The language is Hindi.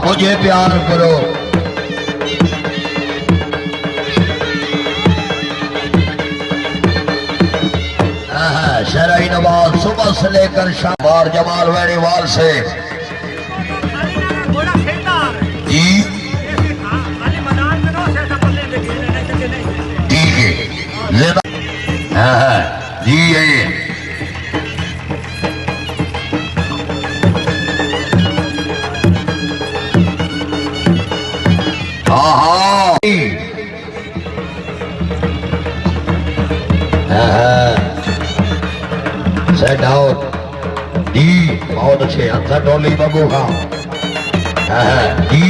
मुझे प्यार करो। शरई नवाज सुबह से लेकर शाम और जमाल वेणीवाल से जी ठीक है। जी ये सेट आउट जी बहुत अच्छे आंसर डोली बबू खां जी